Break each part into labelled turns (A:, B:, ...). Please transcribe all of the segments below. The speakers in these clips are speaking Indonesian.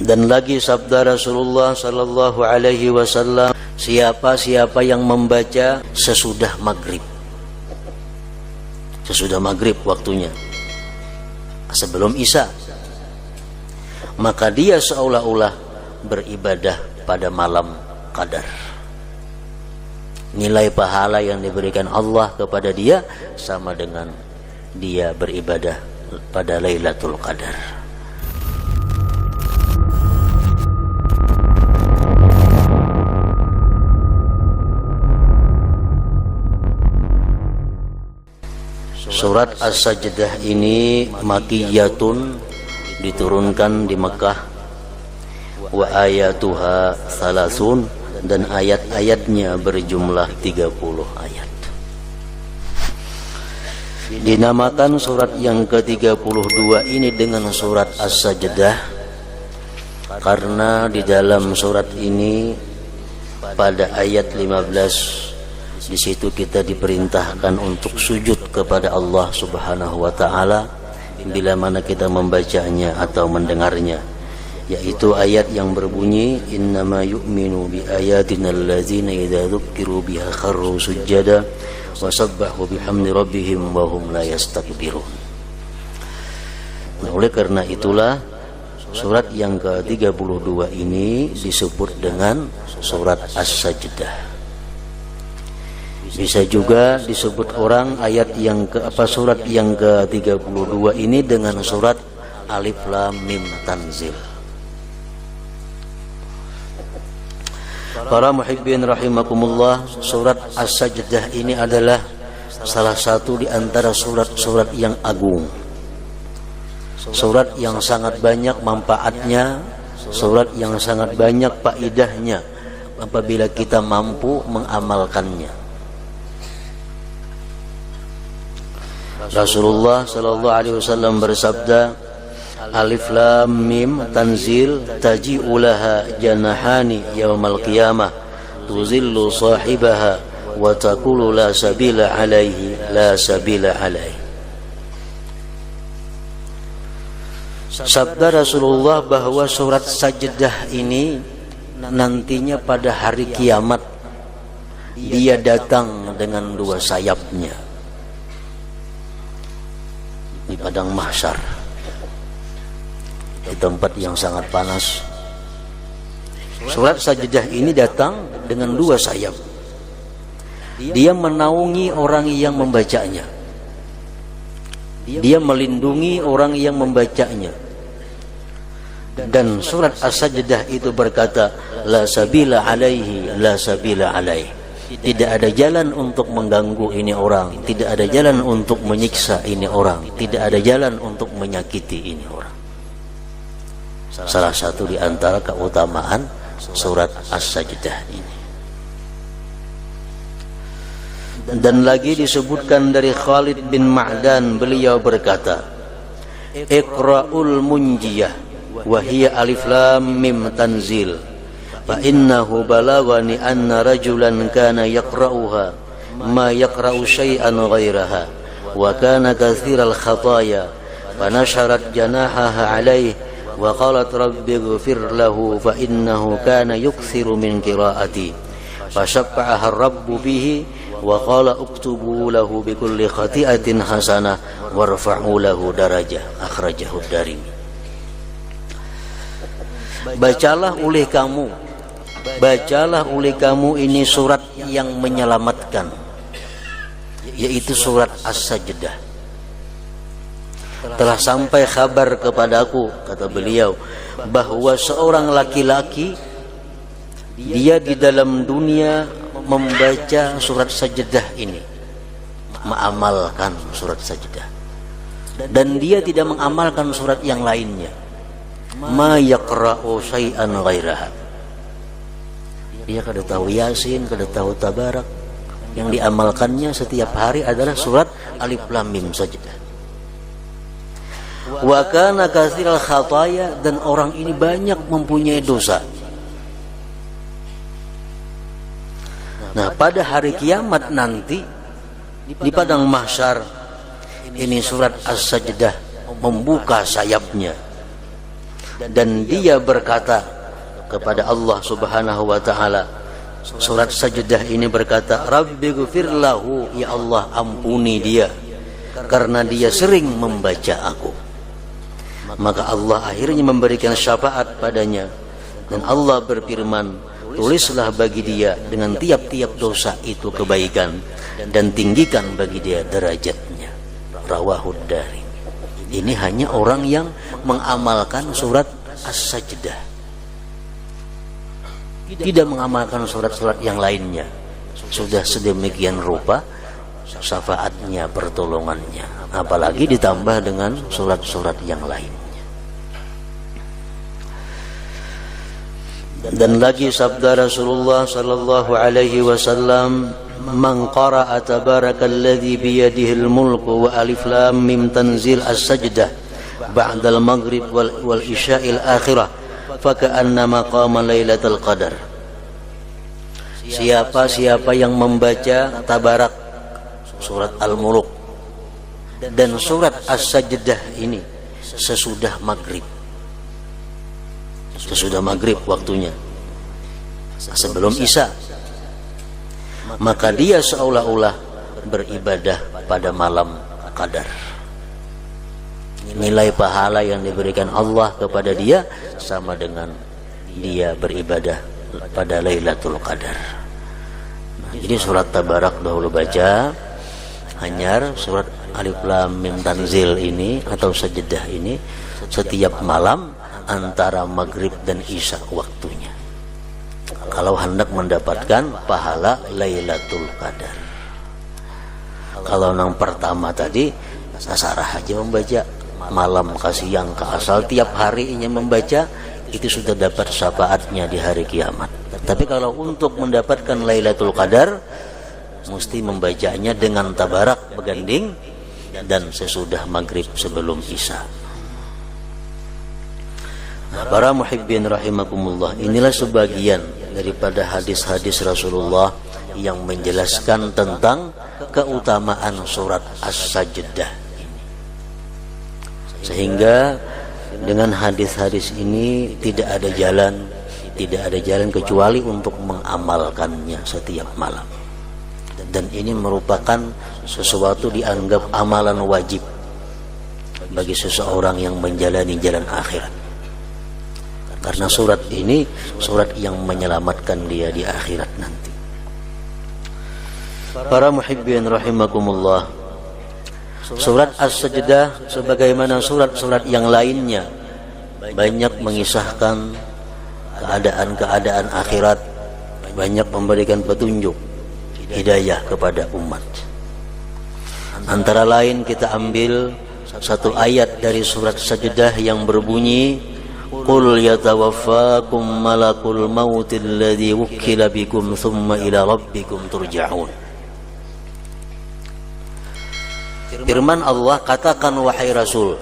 A: Dan lagi sabda Rasulullah sallallahu alaihi wasallam, siapa yang membaca sesudah maghrib, sesudah maghrib waktunya, sebelum isya, maka dia seolah-olah beribadah pada malam qadar. Nilai pahala yang diberikan Allah kepada dia sama dengan dia beribadah pada Lailatul Qadar. Surat As-Sajdah ini makiyatun, diturunkan di Mekah, wa ayatuha salasun, dan ayat-ayatnya berjumlah 30 ayat. Dinamakan surat yang ke-32 ini dengan surat As-Sajdah karena di dalam surat ini pada ayat 15 di situ kita diperintahkan untuk sujud kepada Allah Subhanahu wa taala bila mana kita membacanya atau mendengarnya, yaitu ayat yang berbunyi innama yu'minu bi ayatina allazina idza dzukiru biha kharru sujada wa sabbahu bihamdi rabbihim wa hum la yastakbirun. Nah, oleh karena itulah surat yang ke-32 ini disebut dengan surat As-Sajdah. Bisa juga disebut orang surat yang ke-32 ini dengan surat Alif Lam Mim Tanzil. Para muhibbin rahimakumullah, surat As-Sajdah ini adalah salah satu di antara surat-surat yang agung, surat yang sangat banyak manfaatnya, surat yang sangat banyak faedahnya apabila kita mampu mengamalkannya. Rasulullah sallallahu alaihi wasallam bersabda, Alif Lam Mim Tanzil taji'u laha janahani yaumal qiyamah tuzillu sahibaha wa taqulu la sabila alaihi la sabila alaihi. Sabda Rasulullah bahwa surat Sajdah ini nantinya pada hari kiamat dia datang dengan dua sayapnya di padang mahsyar, di tempat yang sangat panas. Surat Sajdah ini datang dengan dua sayap. Dia menaungi orang yang membacanya, dia melindungi orang yang membacanya. Dan surat As-Sajdah itu berkata, la sabila alaihi la sabila alaihi. Tidak ada jalan untuk mengganggu ini orang, tidak ada jalan untuk menyiksa ini orang, tidak ada jalan untuk menyakiti ini orang. Salah satu di antara keutamaan surat As-Sajdah ini. Dan lagi disebutkan dari Khalid bin Ma'dan, beliau berkata, Iqra'ul munjiyah wa hiya alif lam mim tanzil fa innahu balagani anna rajulan kana yaqra'uha ma yaqra'u syai'an ghairaha wa kana kathiral khataya fa nasharat janahaha alaihi wa qalat rabbi ighfir lahu fa innahu kana yukthiru min qira'ati fa shaffa'aha rabbu bihi wa qala uktubu lahu bi kulli khati'atin hasanah warfa'u lahu darajah. Akhrajahu Darimi. Bacalah oleh kamu ini surat yang menyelamatkan, yaitu surat As-Sajdah. Telah sampai kabar kepadaku, kata beliau, bahwa seorang laki-laki dia di dalam dunia membaca surat Sajdah ini, mengamalkan surat Sajdah, dan dia tidak mengamalkan surat yang lainnya. Ma yaqra'u syai'an ghairaha. Dia kada tahu Yasin, kada tahu Tabarak. Yang diamalkannya setiap hari adalah surat Alif Lam Mim saja. Wa kana katsiral khataya, dan orang ini banyak mempunyai dosa. Nah, pada hari kiamat nanti di padang mahsyar ini surat As-Sajdah membuka sayapnya dan dia berkata kepada Allah Subhanahu wa taala. Surat Sajdah ini berkata, Rabbighfir lahu, ya Allah ampuni dia karena dia sering membaca aku. Maka Allah akhirnya memberikan syafaat padanya, dan Allah berfirman, tulislah bagi dia dengan tiap-tiap dosa itu kebaikan, dan tinggikan bagi dia derajatnya. Rawahud Darimi. Ini hanya orang yang mengamalkan surat As-Sajdah, tidak mengamalkan surat-surat yang lainnya. Sudah sedemikian rupa syafaatnya, pertolongannya, apalagi ditambah dengan surat-surat yang lainnya. Dan lagi sabda Rasulullah sallallahu alaihi wasallam, man qara'a tabarakalladzi biyadihil mulku wa alif lam mim tanzil as-sajdah ba'dal maghrib wal isya'il akhirah faka'annama qama lailatul qadar. Siapa yang membaca tabarak, surat Al-Mulk dan surat As-Sajdah ini sesudah maghrib, waktunya, sebelum Isya, maka dia seolah-olah beribadah pada malam Qadar. Nilai pahala yang diberikan Allah kepada dia sama dengan dia beribadah pada Lailatul Qadar. Jadi surat Tabarak dahulu baca, hanyar surat Alif Lam Mim Tanzil ini atau Sajdah ini setiap malam antara maghrib dan isya waktunya, kalau hendak mendapatkan pahala Lailatul Qadar. Kalau yang pertama tadi sarah aja membaca malam ke siang ke asal tiap harinya membaca, itu sudah dapat syafaatnya di hari kiamat. Tapi kalau untuk mendapatkan Lailatul Qadar mesti membacanya dengan tabarak beganding dan sesudah maghrib sebelum isya. Nah, para muhibbin rahimakumullah, inilah sebagian daripada hadis-hadis Rasulullah yang menjelaskan tentang keutamaan surat As-Sajdah ini. Sehingga dengan hadis-hadis ini tidak ada jalan kecuali untuk mengamalkannya setiap malam. Dan ini merupakan sesuatu dianggap amalan wajib bagi seseorang yang menjalani jalan akhirat. Karena surat ini surat yang menyelamatkan dia di akhirat nanti. Para muhibbin rahimakumullah, surat As-Sajdah sebagaimana surat-surat yang lainnya banyak mengisahkan keadaan-keadaan akhirat, banyak memberikan petunjuk hidayah kepada umat. Antara lain kita ambil satu ayat dari surat Sajdah yang berbunyi, Qul yatawaffakum malakul mautil ladzi wukkila bikum thumma ila rabbikum turja'un. Firman Allah, katakan wahai Rasul,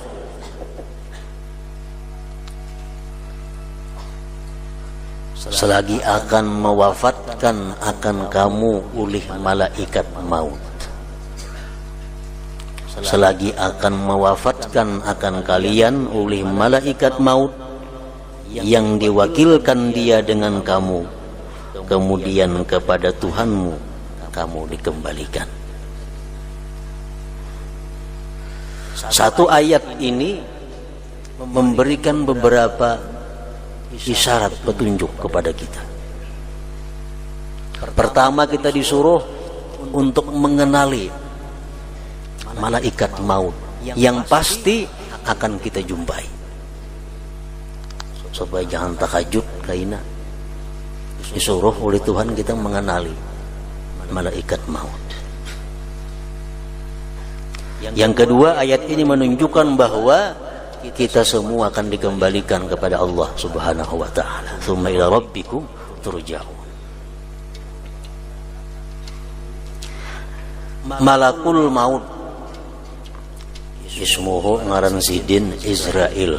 A: selagi akan mewafatkan akan kamu oleh malaikat maut. Selagi akan mewafatkan akan kalian oleh malaikat maut yang diwakilkan dia dengan kamu, kemudian kepada Tuhanmu kamu dikembalikan. Satu ayat ini memberikan beberapa isyarat petunjuk kepada kita. Pertama, kita disuruh untuk mengenali malaikat maut yang pasti akan kita jumpai, supaya jangan takajud kaina. Disuruh oleh Tuhan kita mengenali malaikat maut. Yang kedua, ayat ini menunjukkan bahwa kita semua akan dikembalikan kepada Allah Subhanahu wa taala. Tsumma ila rabbikum turja'un. Malakul maut ismuhu ngaran sidin Israil.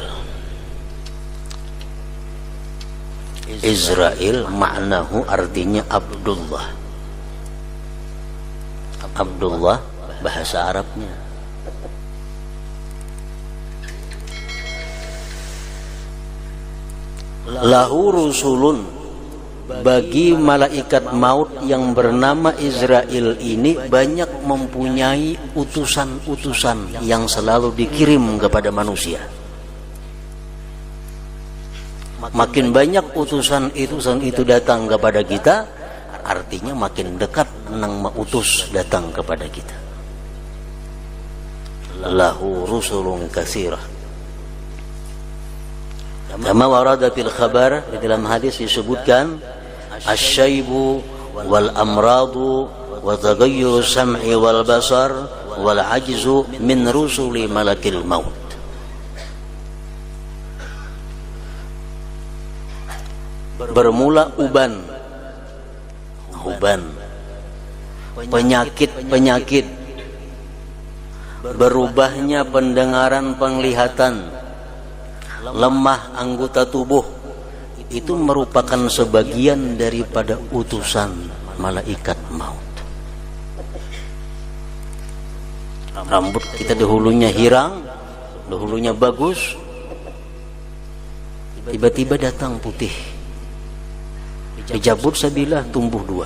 A: Israil maknahu artinya Abdullah. Abdullah bahasa Arabnya. lahu rusulun, bagi malaikat maut yang bernama Israel ini banyak mempunyai utusan-utusan yang selalu dikirim kepada manusia. Makin banyak utusan-utusan itu datang kepada kita, artinya makin dekat nang mautus datang kepada kita. Lahu rusulun katsirah. Kama warada fil khabar, di dalam hadis disebutkan asyaibu wal amradu wa taghayyur sam'i wal basar wal ajzu min rusuli malakil maut. Bermula uban, penyakit, berubahnya pendengaran penglihatan, lemah anggota tubuh, itu merupakan sebagian daripada utusan malaikat maut. Rambut kita dahulunya hirang, dahulunya bagus, tiba-tiba datang putih. Dicabut sebilah tumbuh 2,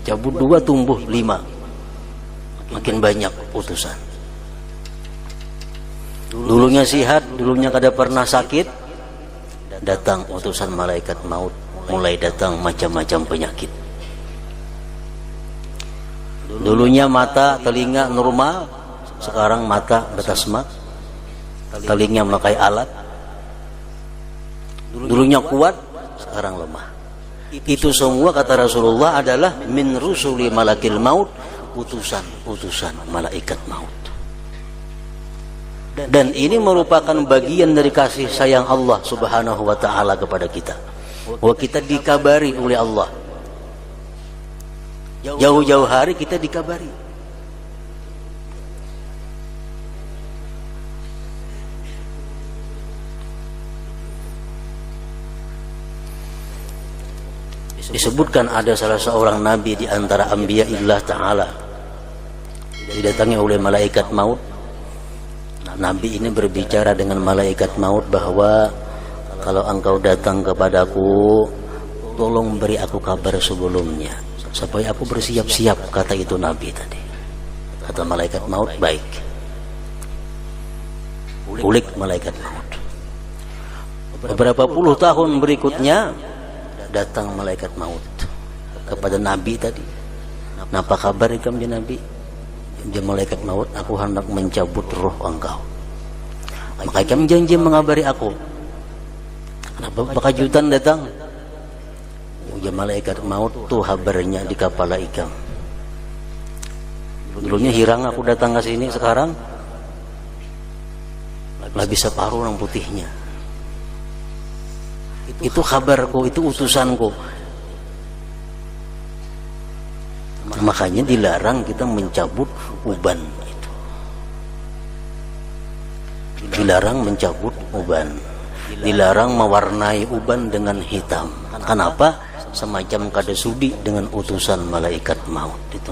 A: cabut 2 tumbuh 5, makin banyak utusan. Dulunya sihat, dulunya kada pernah sakit, datang utusan malaikat maut, mulai datang macam-macam penyakit. Dulunya mata, telinga normal, sekarang mata betasma, telinga memakai alat. Dulunya kuat, sekarang lemah. Itu semua kata Rasulullah adalah min rusuli malakil maut, utusan malaikat maut. Dan ini merupakan bagian dari kasih sayang Allah Subhanahu wa ta'ala kepada kita. Bahwa kita dikabari oleh Allah. Jauh-jauh hari kita dikabari. Disebutkan ada salah seorang nabi di antara anbiya illah ta'ala, didatangi oleh malaikat maut. Nabi ini berbicara dengan malaikat maut bahwa kalau engkau datang kepadaku, tolong beri aku kabar sebelumnya supaya aku bersiap-siap, kata itu Nabi tadi. Kata malaikat maut, baik. Ulik malaikat maut. Beberapa puluh tahun berikutnya datang malaikat maut kepada Nabi tadi. Napa kabar ikam ya Nabi? Dia malaikat maut, aku hendak mencabut roh engkau. Maka ikam janji mengabari aku. Kenapa bakajutan datang? Ya malaikat maut tuh kabarnya di kepala ikam. Dulunya hirang aku datang ke sini, sekarang lebih separuh yang putihnya. Itu kabarku, itu utusanku. Makanya dilarang kita mencabut uban itu. Dilarang mencabut uban. Dilarang mewarnai uban dengan hitam. Kenapa? Semacam kada sudi dengan utusan malaikat maut itu.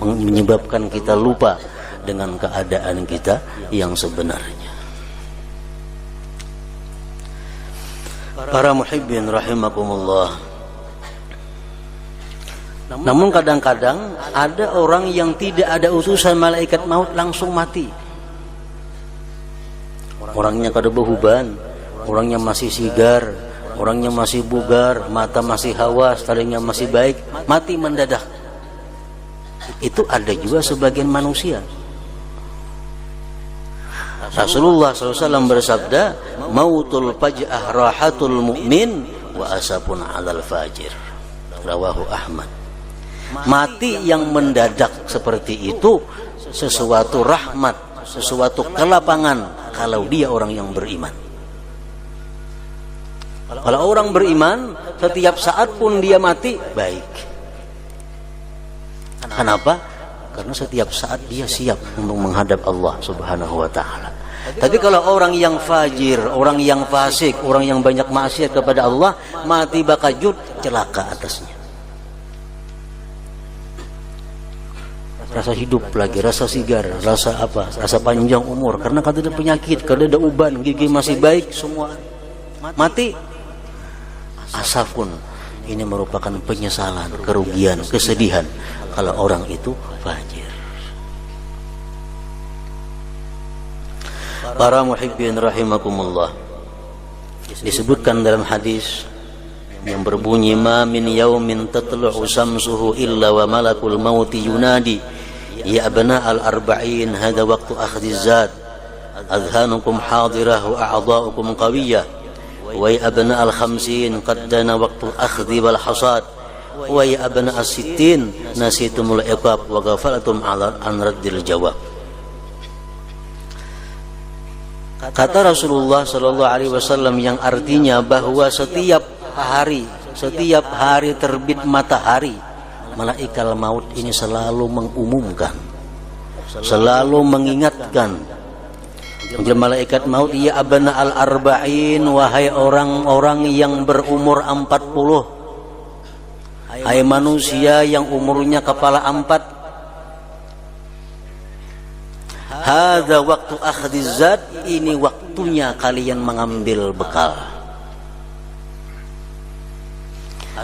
A: Menyebabkan kita lupa dengan keadaan kita yang sebenarnya. Para muhibbin rahimakumullah. Namun kadang-kadang ada orang yang tidak ada utusan malaikat maut langsung mati. Orangnya kada behuban, orangnya masih sigar, orangnya masih bugar, mata masih hawas, talingnya masih baik, mati mendadak. Itu ada juga sebagian manusia. Rasulullah SAW bersabda, mautul faj'ah rahatul mu'min wa asapun 'alal fajir. Rawahu Ahmad. Mati yang mendadak seperti itu sesuatu rahmat, sesuatu kelapangan kalau dia orang yang beriman. Kalau orang beriman, setiap saat pun dia mati, baik. Kenapa? Karena setiap saat dia siap untuk menghadap Allah Subhanahu wa ta'ala. Tapi kalau orang yang fajir, orang yang fasik, orang yang banyak maksiat kepada Allah, mati bakajut, celaka atasnya. rasa hidup lagi, rasa sigar, rasa apa, rasa panjang umur. Karena kada ada penyakit, kada ada uban, gigi masih baik, semua mati. Asafun, ini merupakan penyesalan, kerugian, kesedihan kalau orang itu fajir. Para muhibbin rahimakumullah, disebutkan dalam hadis yang berbunyi, ma min yaumin tatlu'u samsuhu illa wa malakul mauti yunadi ya abna al-arba'in hada waqtu akhdhi zat adhanukum hadirah wa a'dha'ukum qawiyah wa ya abna al-khamsin qad dana waqtu akhdhi wal hasad wa ya abna as-sittin nasitumul iqab wa ghafalatum an raddil jawab. Kata Rasulullah sallallahu alaihi wasallam yang artinya bahwa setiap hari terbit matahari, malaikat maut ini selalu mengumumkan, selalu mengingatkan. Malaikat maut, ya abna al-arba'in, wahai orang-orang yang berumur 40, hai manusia yang umurnya kepala 4, hadza waktu akhdhiz zat, ini waktunya kalian mengambil bekal.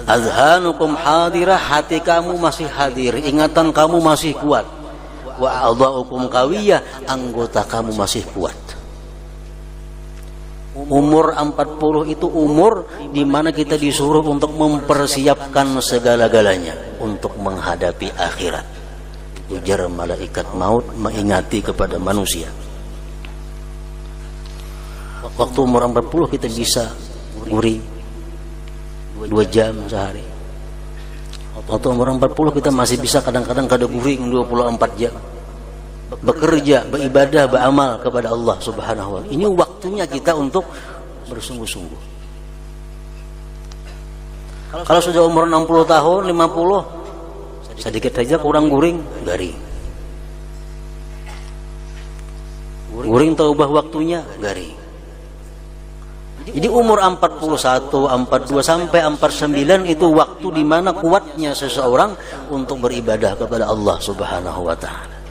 A: Azhanukum hadirah, hati kamu masih hadir, ingatan kamu masih kuat. Wa a'dha'ukum qawiyah, anggota kamu masih kuat. Umur 40 itu umur di mana kita disuruh untuk mempersiapkan segala-galanya untuk menghadapi akhirat. Ujar malaikat maut mengingati kepada manusia. Waktu umur 40 kita bisa guring 2 jam sehari. Waktu umur 40 kita masih bisa kadang-kadang kada guring 24 jam. Bekerja, beribadah, beramal kepada Allah Subhanahu wa ta'ala. Ini waktunya kita untuk bersungguh-sungguh. Kalau sudah umur 60 tahun, 50, sedikit saja kurang guring, garing. Guring taubah waktunya, garing. Jadi umur 41, 42 sampai 49 itu waktu di mana kuatnya seseorang untuk beribadah kepada Allah Subhanahu wa ta'ala.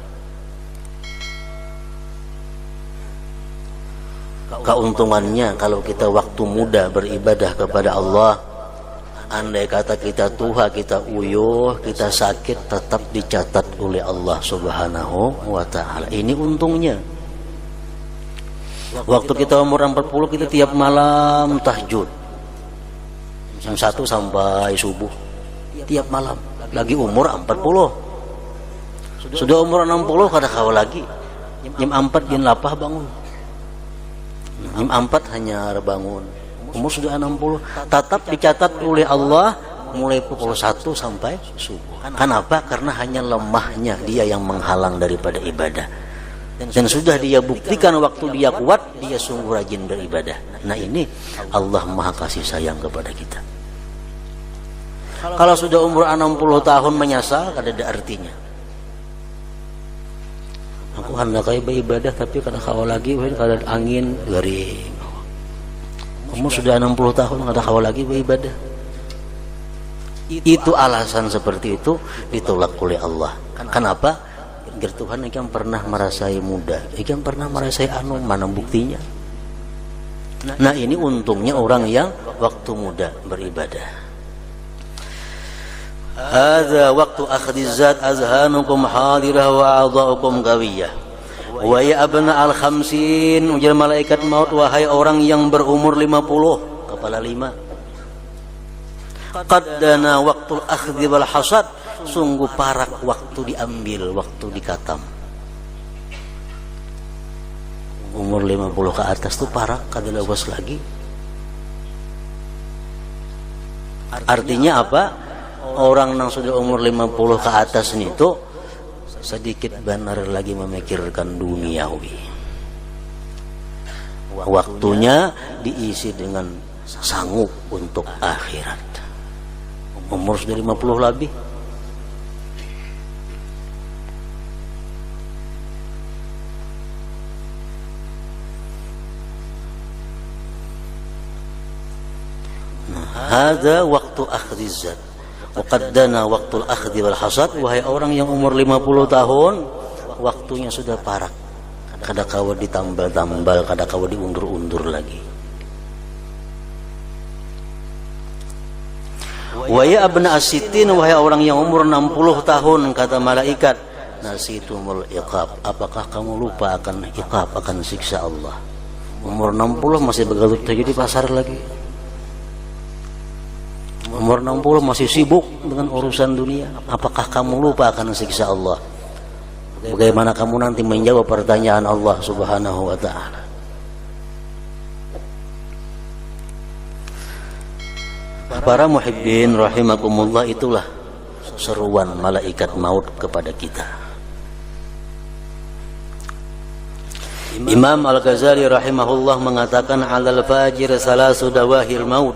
A: Keuntungannya kalau kita waktu muda beribadah kepada Allah, andai kata kita tua, kita uyuh, kita sakit, tetap dicatat oleh Allah Subhanahu wa ta'ala. Ini untungnya. Waktu kita umur 40, kita tiap malam tahajud jam 1 sampai subuh, tiap malam. Lagi umur 40. Sudah umur 60 kada kawal lagi. Jam 4 jam 8 bangun. Jam 4 hanya bangun. Umur sudah 60, tetap dicatat oleh Allah mulai pukul 1 sampai subuh. Kenapa? Karena hanya lemahnya dia yang menghalang daripada ibadah. Dan sudah dia buktikan waktu dia kuat, dia sungguh rajin beribadah. Nah ini Allah maha kasih sayang kepada kita. Kalau sudah umur 60 tahun menyesal, kada ada artinya. Aku hendak beribadah tapi kada kawal lagi, kada angin, garing. Umur sudah 60 tahun kada kawal lagi beribadah. Itu alasan seperti itu ditolak oleh Allah. Kenapa? Agar Tuhan ikan pernah merasai muda, ikan pernah merasai mana buktinya. Nah ini untungnya orang yang waktu muda beribadah. Hadza waktu akhdhiz zat azhanukum hadirah wa a'dha'ukum qawiyah. Wa ya abna al-khamsin, ujar malaikat maut, wahai orang yang berumur 50, kepala 5. Qad dana waqtul akhdhi wal hasad, sungguh parak waktu diambil, waktu dikatam. Umur 50 ke atas tuh parak, kada lawas lagi. Artinya apa? Orang yang sudah umur 50 ke atas ini tuh sedikit benar lagi memikirkan duniawi. Waktunya diisi dengan sanggup untuk akhirat. Umur sudah 50 lebih. Hadza waktu akhdhiz zat Wa qad dana waqtul akhdhi wal hasad, wahai orang yang umur 50 tahun, waktunya sudah parak. Kada kawa ditambal-tambal, kada kawa diundur-undur lagi. Wa ya abna as-sittin, wahai orang yang umur 60 tahun, kata malaikat, nasitumul iqab, apakah kamu lupa akan iqab, akan siksa Allah? Umur 60 masih begadut saja di pasar lagi. Umur 60 masih sibuk dengan urusan dunia. Apakah kamu lupa akan siksa Allah? Bagaimana kamu nanti menjawab pertanyaan Allah Subhanahu wa ta'ala? Para muhibbin rahimakumullah, itulah seruan malaikat maut kepada kita. Imam Al-Ghazali rahimahullah mengatakan, alal fajir salasu dawahil maut.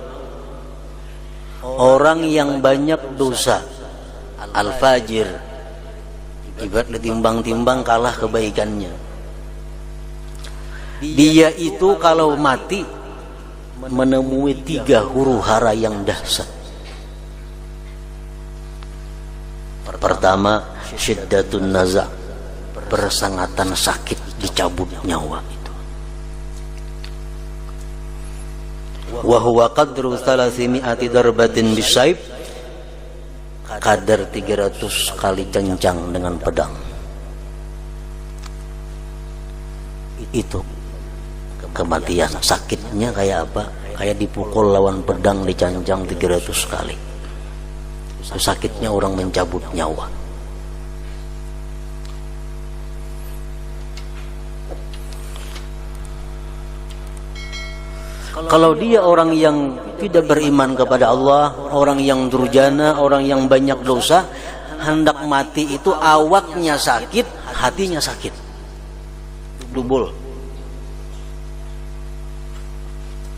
A: Orang yang banyak dosa, al-fajir, ibarat ditimbang-timbang kalah kebaikannya. Dia itu kalau mati menemui 3 huru hara yang dahsyat. Pertama, syiddatun naza, persangatan sakit, dicabut nyawa itu. Wa huwa qadru 300 darbatin bisaib, kadar 300 kali cencang dengan pedang. Itu kematian. Sakitnya kayak apa? Kayak dipukul lawan pedang, dicancang 300 kali. Itu sakitnya orang mencabut nyawa. Kalau dia orang yang tidak beriman kepada Allah, orang yang durjana, orang yang banyak dosa, hendak mati itu awaknya sakit, hatinya sakit. Double.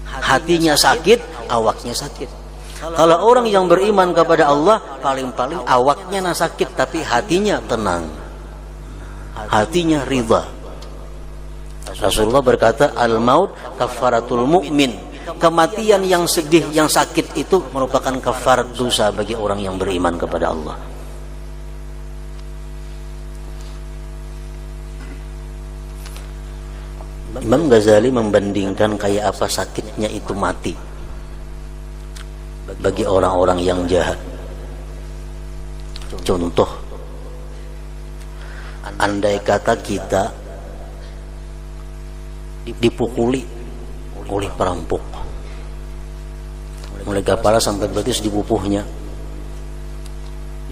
A: Hatinya sakit, awaknya sakit. Kalau orang yang beriman kepada Allah, paling-paling awaknya sakit, tapi hatinya tenang, hatinya ridha. Rasulullah berkata, al-maut kafaratul mu'min. Kematian yang sedih, yang sakit itu merupakan kafarat dosa bagi orang yang beriman kepada Allah. Imam Ghazali membandingkan kayak apa sakitnya itu mati bagi orang-orang yang jahat. Contoh, andai kata kita dipukuli oleh perampok, mulai kepala sampai betis dipupuhnya,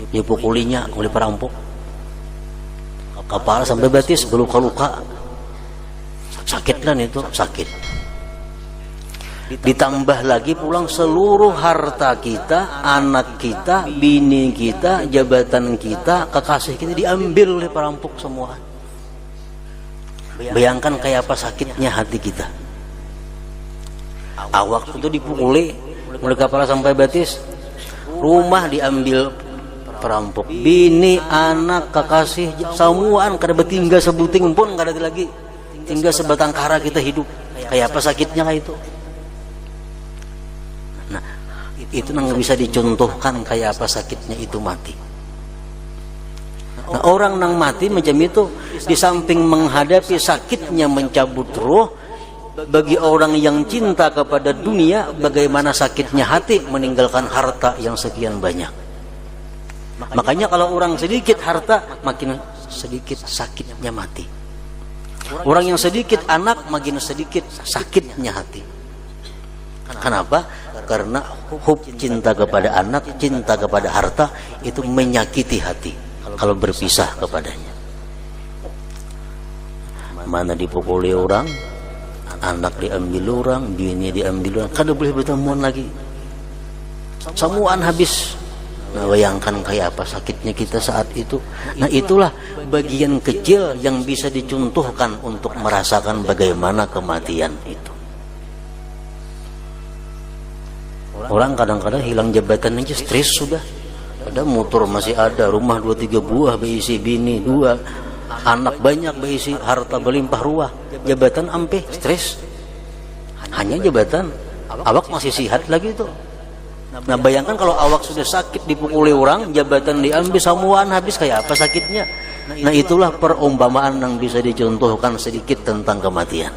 A: dipukulinya oleh perampok, kepala sampai betis berluka-luka, sakit kan itu, sakit. Ditambah lagi pulang seluruh harta kita, anak kita, bini kita, jabatan kita, kekasih kita diambil oleh perampok semua. Bayangkan kayak apa sakitnya hati kita. Awak itu dipukuli mulai kepala sampai betis, rumah diambil perampok, bini, anak, kekasih, semuaan kada bertinggal sebuting pun kada ada lagi, tinggal sebatang kara kita hidup. Kayak apa sakitnya kayak itu. Nah, itu nggak bisa dicontohkan kayak apa sakitnya itu mati. Nah, orang nang mati macam itu, di samping menghadapi sakitnya mencabut roh, bagi orang yang cinta kepada dunia, bagaimana sakitnya hati meninggalkan harta yang sekian banyak. Makanya kalau orang sedikit harta, makin sedikit sakitnya mati. Orang yang sedikit anak, makin sedikit sakitnya hati. Kenapa? Karena hub cinta kepada anak, cinta kepada harta itu menyakiti hati kalau berpisah kepadanya. Mana dipukuli orang, anak diambil orang, bini diambil orang, kada boleh bertemuan lagi, semuaan habis. Nah, bayangkan kayak apa sakitnya kita saat itu. Nah, itulah bagian kecil yang bisa dicontohkan untuk merasakan bagaimana kematian itu. Orang kadang-kadang hilang jabatan aja stres sudah. Ada motor masih ada, rumah 2-3 buah berisi bini 2, anak banyak berisi harta berlimpah ruah, jabatan ampe stres. Hanya jabatan, awak masih sihat lagi itu. Nah bayangkan kalau awak sudah sakit dipukuli orang, jabatan diambil, samuan habis, kayak apa sakitnya. Nah itulah perumpamaan yang bisa dicontohkan sedikit tentang kematian.